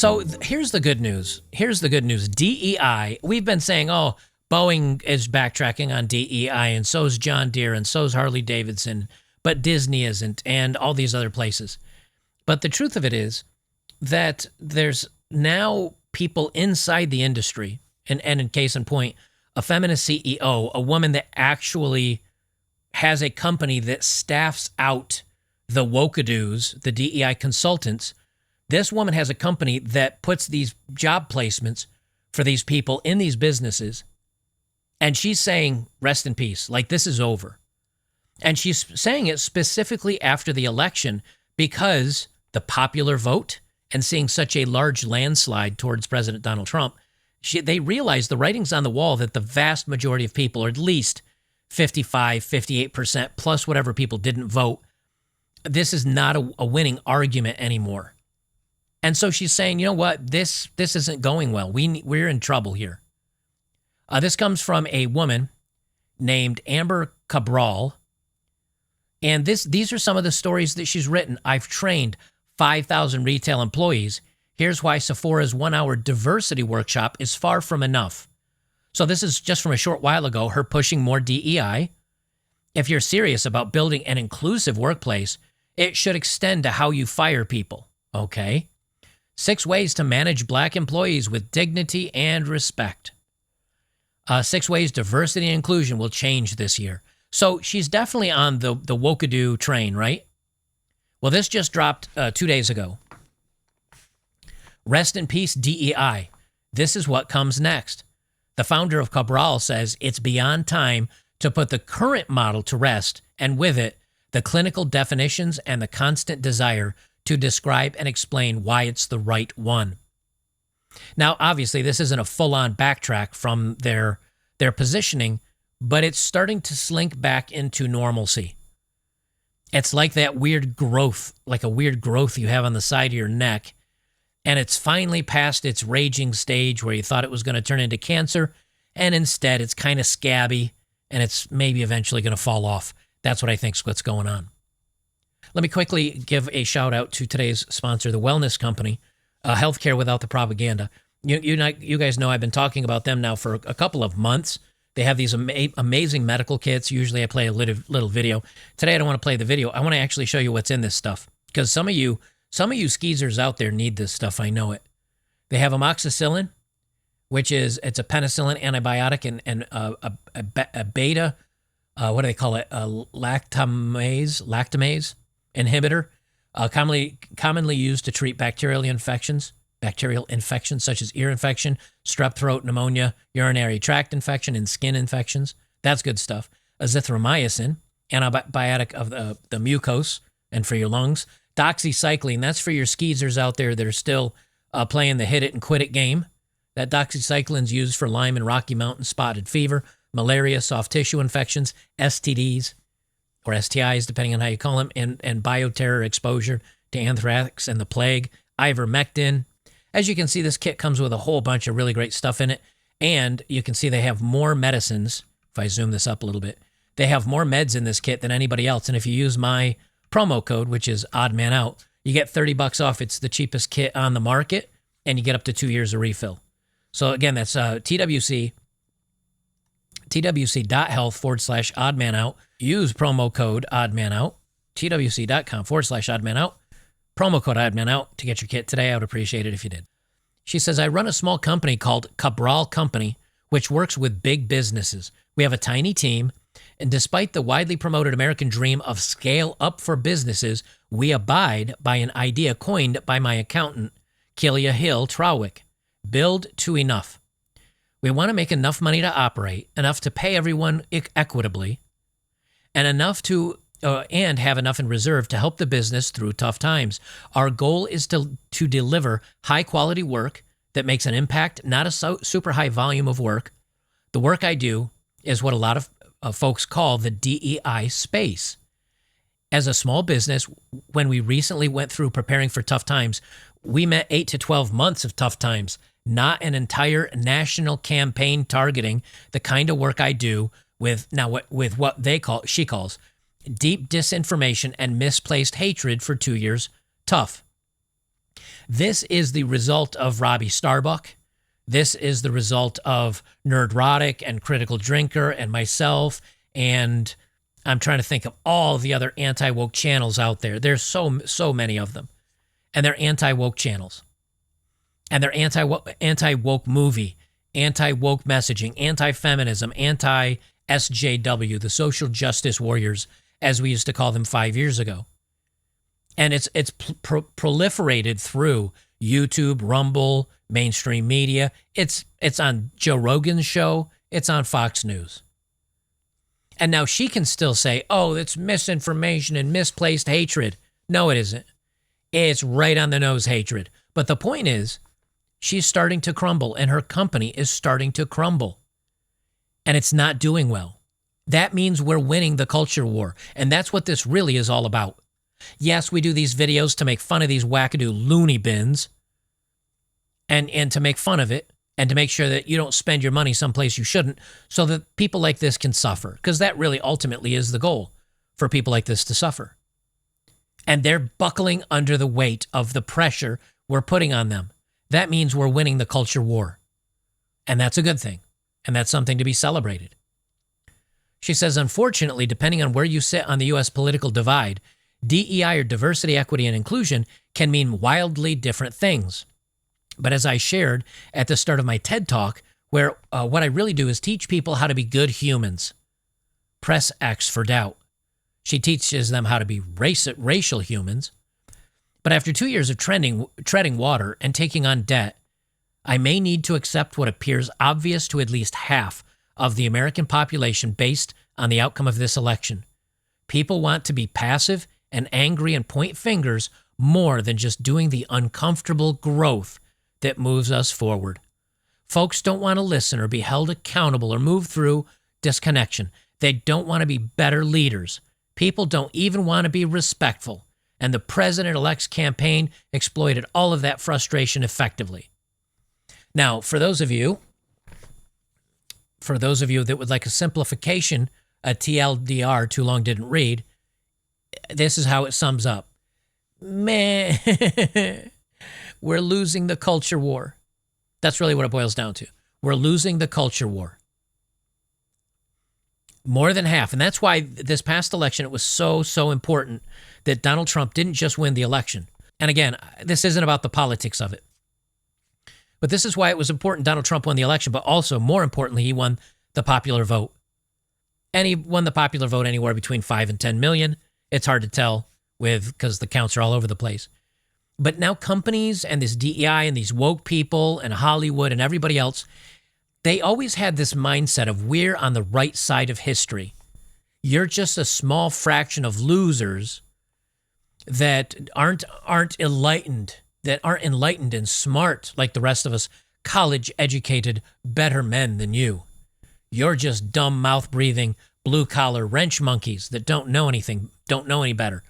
So here's the good news. DEI, we've been saying, oh, Boeing is backtracking on DEI, and so is John Deere, and so is Harley Davidson, but Disney isn't, and all these other places. But the truth of it is that there's now people inside the industry, and in case in point, a feminist CEO, a woman that actually has a company that staffs out the wokadoos, the DEI consultants. This woman has a company that puts these job placements for these people in these businesses. And she's saying, rest in peace, like this is over. And she's saying it specifically after the election because the popular vote and seeing such a large landslide towards President Donald Trump, they realize the writing's on the wall that the vast majority of people, or at least 55, 58% plus whatever people didn't vote, this is not a winning argument anymore. And so she's saying, you know what, this isn't going well. We're in trouble here. This comes from a woman named Amber Cabral. And these are some of the stories that she's written. I've trained 5,000 retail employees. Here's why Sephora's 1-hour diversity workshop is far from enough. So this is just from a short while ago, her pushing more DEI. If you're serious about building an inclusive workplace, it should extend to how you fire people. Okay. 6 ways to manage Black employees with dignity and respect. 6 ways diversity and inclusion will change this year. So she's definitely on the wokadoo train, right? Well, this just dropped 2 days ago. Rest in peace, DEI. This is what comes next. The founder of Cabral says it's beyond time to put the current model to rest, and with it, the clinical definitions and the constant desire to describe and explain why it's the right one. Now, obviously, this isn't a full-on backtrack from their positioning, but it's starting to slink back into normalcy. It's like that weird growth, like a weird growth you have on the side of your neck, and it's finally past its raging stage where you thought it was going to turn into cancer, and instead it's kind of scabby, and it's maybe eventually going to fall off. That's what I think is what's going on. Let me quickly give a shout out to today's sponsor, the Wellness Company, Healthcare Without the Propaganda. You guys know I've been talking about them now for a couple of months. They have these amazing medical kits. Usually I play a little video. Today I don't want to play the video. I want to actually show you what's in this stuff, because some of you skeezers out there need this stuff. I know it. They have amoxicillin, it's a penicillin antibiotic and a beta, what do they call it? Lactamase inhibitor, commonly used to treat bacterial infections such as ear infection, strep throat, pneumonia, urinary tract infection, and skin infections. That's good stuff. Azithromycin, antibiotic of the mucose and for your lungs. Doxycycline, that's for your skeezers out there that are still playing the hit it and quit it game. That doxycycline's used for Lyme and Rocky Mountain spotted fever, malaria, soft tissue infections, STDs, or STIs, depending on how you call them, and bioterror exposure to anthrax and the plague. Ivermectin. As you can see, this kit comes with a whole bunch of really great stuff in it, and you can see they have more medicines. If I zoom this up a little bit, they have more meds in this kit than anybody else, and if you use my promo code, which is OddManOut, you get $30 off. It's the cheapest kit on the market, and you get up to 2 years of refill. So again, that's twc.health/oddmanout. Use promo code OddManOut, twc.com/oddmanout. Promo code OddManOut to get your kit today. I would appreciate it if you did. She says, I run a small company called Cabral Company, which works with big businesses. We have a tiny team, and despite the widely promoted American dream of scale up for businesses, we abide by an idea coined by my accountant, Killia Hill Trawick. Build to enough. We want to make enough money to operate, enough to pay everyone equitably, and enough and have enough in reserve to help the business through tough times. Our goal is to deliver high-quality work that makes an impact, not a super high volume of work. The work I do is what a lot of folks call the DEI space. As a small business, when we recently went through preparing for tough times, we met 8 to 12 months of tough times, not an entire national campaign targeting the kind of work I do with what she calls deep disinformation and misplaced hatred for 2 years. Tough. This is the result of Robbie Starbuck. This is the result of Nerdrotic and Critical Drinker and myself, and I'm trying to think of all the other anti-woke channels out there. There's so many of them, and they're anti-woke channels, and they're anti-woke movie, anti-woke messaging, anti-feminism, anti-SJW, the social justice warriors, as we used to call them 5 years ago. And it's proliferated through YouTube, Rumble, mainstream media. It's on Joe Rogan's show. It's on Fox News. And now she can still say, oh, it's misinformation and misplaced hatred. No, it isn't. It's right on the nose hatred. But the point is, she's starting to crumble, and her company is starting to crumble. And it's not doing well. That means we're winning the culture war. And that's what this really is all about. Yes, we do these videos to make fun of these wackadoo loony bins and to make fun of it and to make sure that you don't spend your money someplace you shouldn't so that people like this can suffer, because that really ultimately is the goal, for people like this to suffer. And they're buckling under the weight of the pressure we're putting on them. That means we're winning the culture war. And that's a good thing. And that's something to be celebrated. She says, unfortunately, depending on where you sit on the U.S. political divide, DEI, or diversity, equity, and inclusion, can mean wildly different things. But as I shared at the start of my TED Talk, where what I really do is teach people how to be good humans. Press X for doubt. She teaches them how to be racial humans. But after 2 years of treading water and taking on debt, I may need to accept what appears obvious to at least half of the American population based on the outcome of this election. People want to be passive and angry and point fingers more than just doing the uncomfortable growth that moves us forward. Folks don't want to listen or be held accountable or move through disconnection. They don't want to be better leaders. People don't even want to be respectful. And the president-elect's campaign exploited all of that frustration effectively. Now, for those of you that would like a simplification, a TLDR, too long didn't read, this is how it sums up. Man, we're losing the culture war. That's really what it boils down to. We're losing the culture war. More than half. And that's why this past election, it was so important that Donald Trump didn't just win the election. And again, this isn't about the politics of it. But this is why it was important Donald Trump won the election, but also, more importantly, he won the popular vote. And he won the popular vote anywhere between 5 and 10 million. It's hard to tell because the counts are all over the place. But now companies and this DEI and these woke people and Hollywood and everybody else, they always had this mindset of we're on the right side of history. You're just a small fraction of losers that aren't enlightened, and smart like the rest of us, college-educated, better men than you. You're just dumb, mouth-breathing, blue-collar wrench monkeys that don't know anything, don't know any better.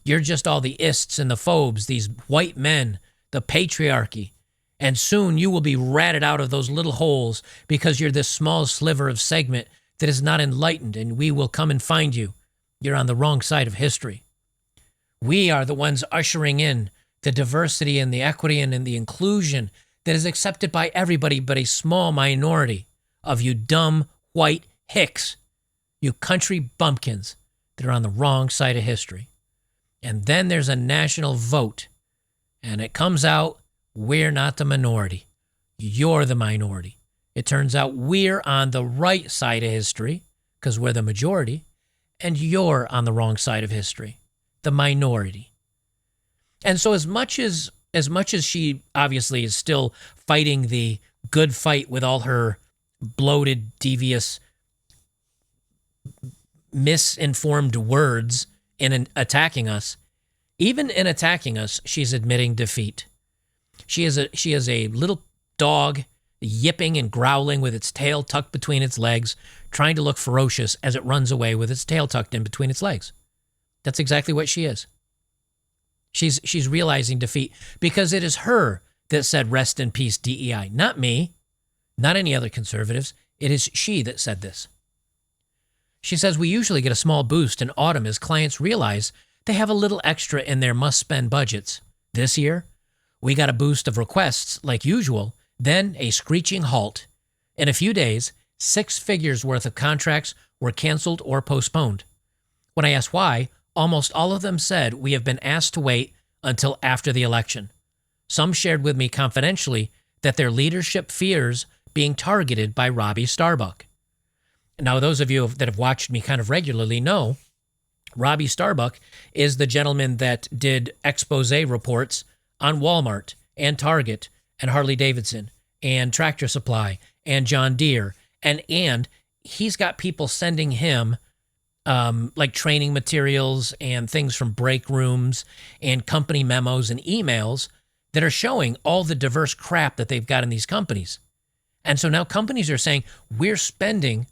You're just all the ists and the phobes, these white men, the patriarchy. And soon you will be ratted out of those little holes because you're this small sliver of segment that is not enlightened, and we will come and find you. You're on the wrong side of history. We are the ones ushering in the diversity and the equity and the inclusion that is accepted by everybody but a small minority of you dumb white hicks, you country bumpkins that are on the wrong side of history. And then there's a national vote, and it comes out, we're not the minority. You're the minority. It turns out we're on the right side of history because we're the majority, and you're on the wrong side of history, the minority. And so as much as she obviously is still fighting the good fight with all her bloated, devious, misinformed words in attacking us, even in attacking us, she's admitting defeat. She is a little dog yipping and growling with its tail tucked between its legs, trying to look ferocious as it runs away with its tail tucked in between its legs. That's exactly what she is. She's realizing defeat because it is her that said rest in peace DEI, not me, not any other conservatives. It is she that said this. She says we usually get a small boost in autumn as clients realize they have a little extra in their must-spend budgets. This year, We got a boost of requests like usual, then a screeching halt. In a few days, 6 figures worth of contracts were canceled or postponed. When I asked why, almost all of them said we have been asked to wait until after the election. Some shared with me confidentially that their leadership fears being targeted by Robbie Starbuck. Now, those of you that have watched me kind of regularly know Robbie Starbuck is the gentleman that did expose reports on Walmart and Target and Harley Davidson and Tractor Supply and John Deere. And he's got people sending him like training materials and things from break rooms and company memos and emails that are showing all the diverse crap that they've got in these companies. And so now companies are saying, we're spending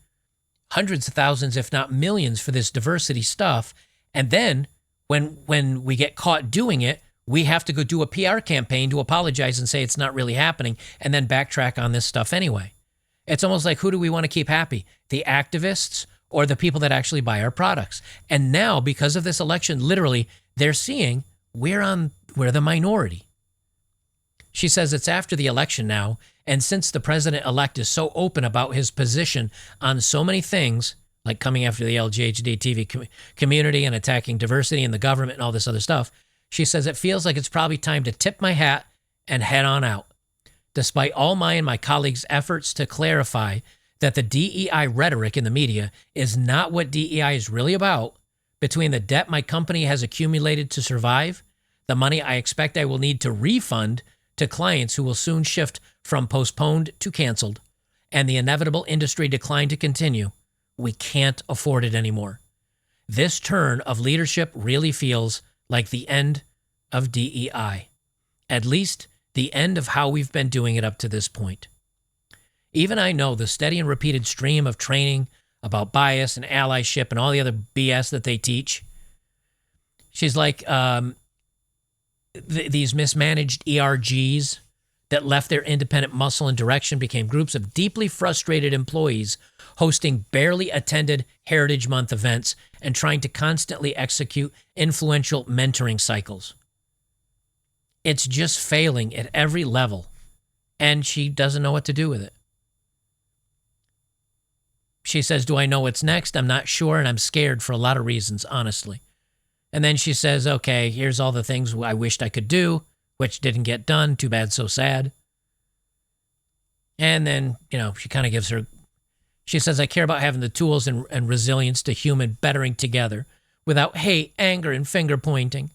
hundreds of thousands, if not millions, for this diversity stuff. And then when we get caught doing it, we have to go do a PR campaign to apologize and say it's not really happening and then backtrack on this stuff anyway. It's almost like, who do we want to keep happy? The activists or the people that actually buy our products? And now, because of this election, literally, they're seeing we're the minority. She says it's after the election now, and since the president-elect is so open about his position on so many things, like coming after the LGBT community and attacking diversity in the government and all this other stuff, she says it feels like it's probably time to tip my hat and head on out. Despite all my and my colleagues' efforts to clarify that the DEI rhetoric in the media is not what DEI is really about, between the debt my company has accumulated to survive, the money I expect I will need to refund to clients who will soon shift from postponed to canceled, and the inevitable industry decline to continue, we can't afford it anymore. This turn of leadership really feels like the end of DEI, at least the end of how we've been doing it up to this point. Even I know the steady and repeated stream of training about bias and allyship and all the other BS that they teach. She's like, these mismanaged ERGs that left their independent muscle and direction became groups of deeply frustrated employees hosting barely attended Heritage Month events and trying to constantly execute influential mentoring cycles. It's just failing at every level, and she doesn't know what to do with it. She says, do I know what's next? I'm not sure, and I'm scared for a lot of reasons, honestly. And then she says, okay, here's all the things I wished I could do, which didn't get done. Too bad, so sad. And then, she kind of gives her, she says, I care about having the tools and resilience to human bettering together without hate, anger, and finger pointing.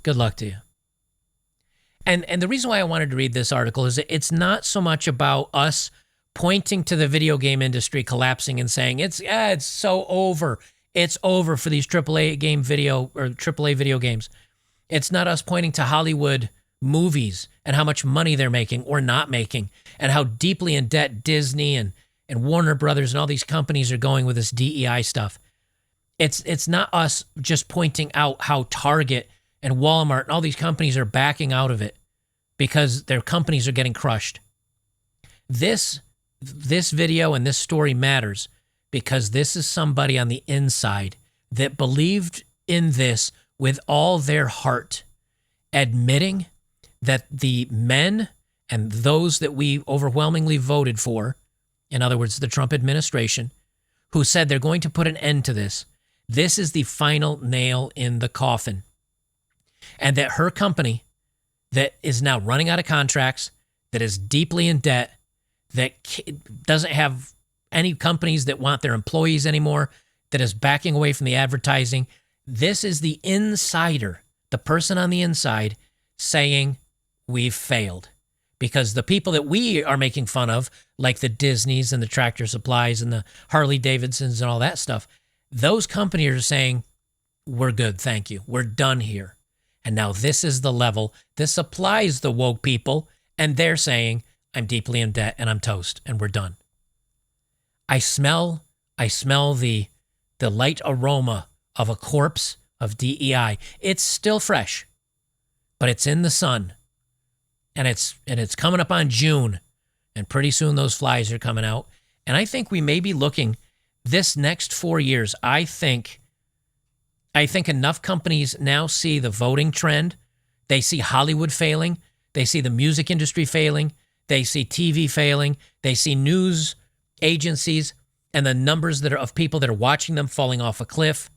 Good luck to you. And the reason why I wanted to read this article is that it's not so much about us pointing to the video game industry collapsing and saying, it's so over. It's over for these AAA video games. It's not us pointing to Hollywood movies and how much money they're making or not making and how deeply in debt Disney and Warner Brothers and all these companies are going with this DEI stuff. It's not us just pointing out how Target and Walmart and all these companies are backing out of it because their companies are getting crushed. This video and this story matters because this is somebody on the inside that believed in this with all their heart, admitting that the men and those that we overwhelmingly voted for, in other words, the Trump administration, who said they're going to put an end to this, this is the final nail in the coffin. And that her company that is now running out of contracts, that is deeply in debt, that doesn't have any companies that want their employees anymore, that is backing away from the advertising. This is the insider, the person on the inside saying we've failed. Because the people that we are making fun of, like the Disneys and the Tractor Supplies and the Harley Davidsons and all that stuff, those companies are saying, we're good, thank you. We're done here. And now this is the level. This applies the woke people, and they're saying, I'm deeply in debt and I'm toast and we're done. I smell the light aroma of a corpse of DEI. It's still fresh, but it's in the sun, and it's coming up on June, and pretty soon those flies are coming out. And I think we may be looking this next 4 years. I think enough companies now see the voting trend They see Hollywood failing. They see the music industry failing. They see TV failing. They see news agencies and the numbers of people that are watching them falling off a cliff.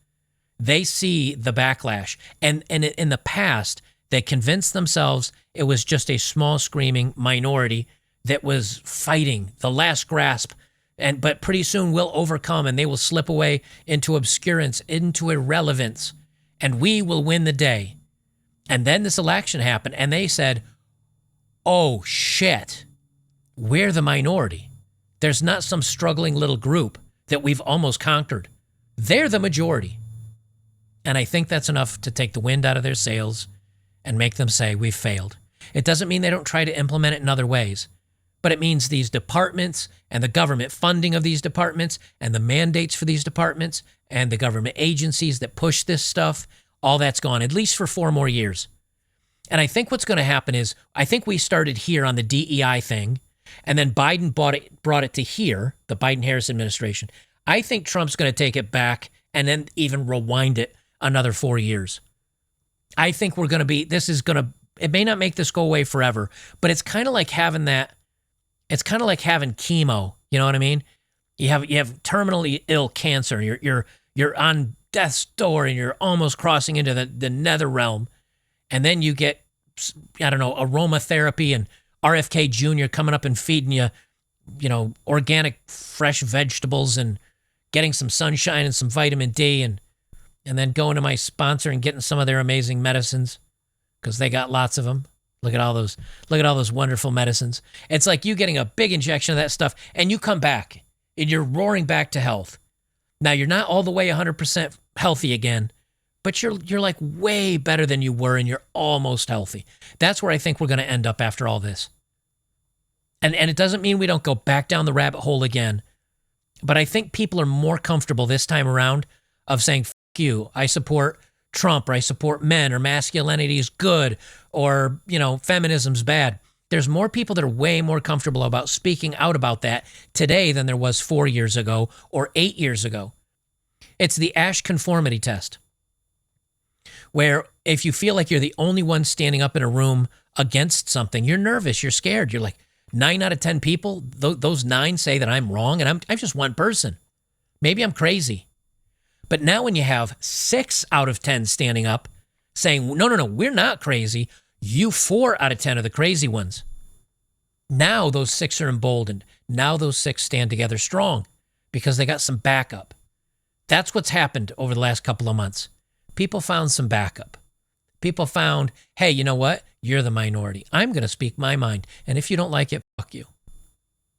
They see the backlash. And in the past, they convinced themselves it was just a small screaming minority that was fighting the last grasp. But pretty soon we'll overcome and they will slip away into obscurance, into irrelevance, and we will win the day. And then this election happened and they said, oh shit, we're the minority. There's not some struggling little group that we've almost conquered. They're the majority. And I think that's enough to take the wind out of their sails and make them say we've failed. It doesn't mean they don't try to implement it in other ways, but it means these departments and the government funding of these departments and the mandates for these departments and the government agencies that push this stuff, all that's gone, at least for 4 more years. And I think what's going to happen is, I think we started here on the DEI thing, and then Biden brought it to here, the Biden-Harris administration. I think Trump's going to take it back and then even rewind it another 4 years. I think we're going to be, it may not make this go away forever, but it's kind of like having it's kind of like having chemo. You know what I mean? You have terminally ill cancer. You're on death's door and you're almost crossing into the nether realm. And then you get, I don't know, aromatherapy and RFK Jr. coming up and feeding you, organic fresh vegetables and getting some sunshine and some vitamin D and then going to my sponsor and getting some of their amazing medicines because they got lots of them. Look at all those wonderful medicines. It's like you getting a big injection of that stuff and you come back and you're roaring back to health. Now you're not all the way 100% healthy again, but you're like way better than you were and you're almost healthy. That's where I think we're going to end up after all this. And it doesn't mean we don't go back down the rabbit hole again, but I think people are more comfortable this time around of saying, "F you, I support Trump," or "I support men," or "masculinity is good," or, feminism's bad. There's more people that are way more comfortable about speaking out about that today than there was 4 years ago or 8 years ago. It's the Ash conformity test, where if you feel like you're the only one standing up in a room against something, you're nervous, you're scared. You're like, 9 out of 10 people, those 9 say that I'm wrong, and I'm just one person. Maybe I'm crazy. But now when you have 6 out of 10 standing up saying, no, we're not crazy, you 4 out of 10 are the crazy ones. Now those 6 are emboldened. Now those 6 stand together strong because they got some backup. That's what's happened over the last couple of months. People found some backup. People found, hey, you know what? You're the minority. I'm going to speak my mind. And if you don't like it, fuck you.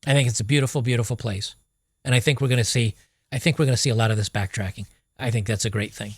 I think it's a beautiful, beautiful place. And I think we're going to see a lot of this backtracking. I think that's a great thing.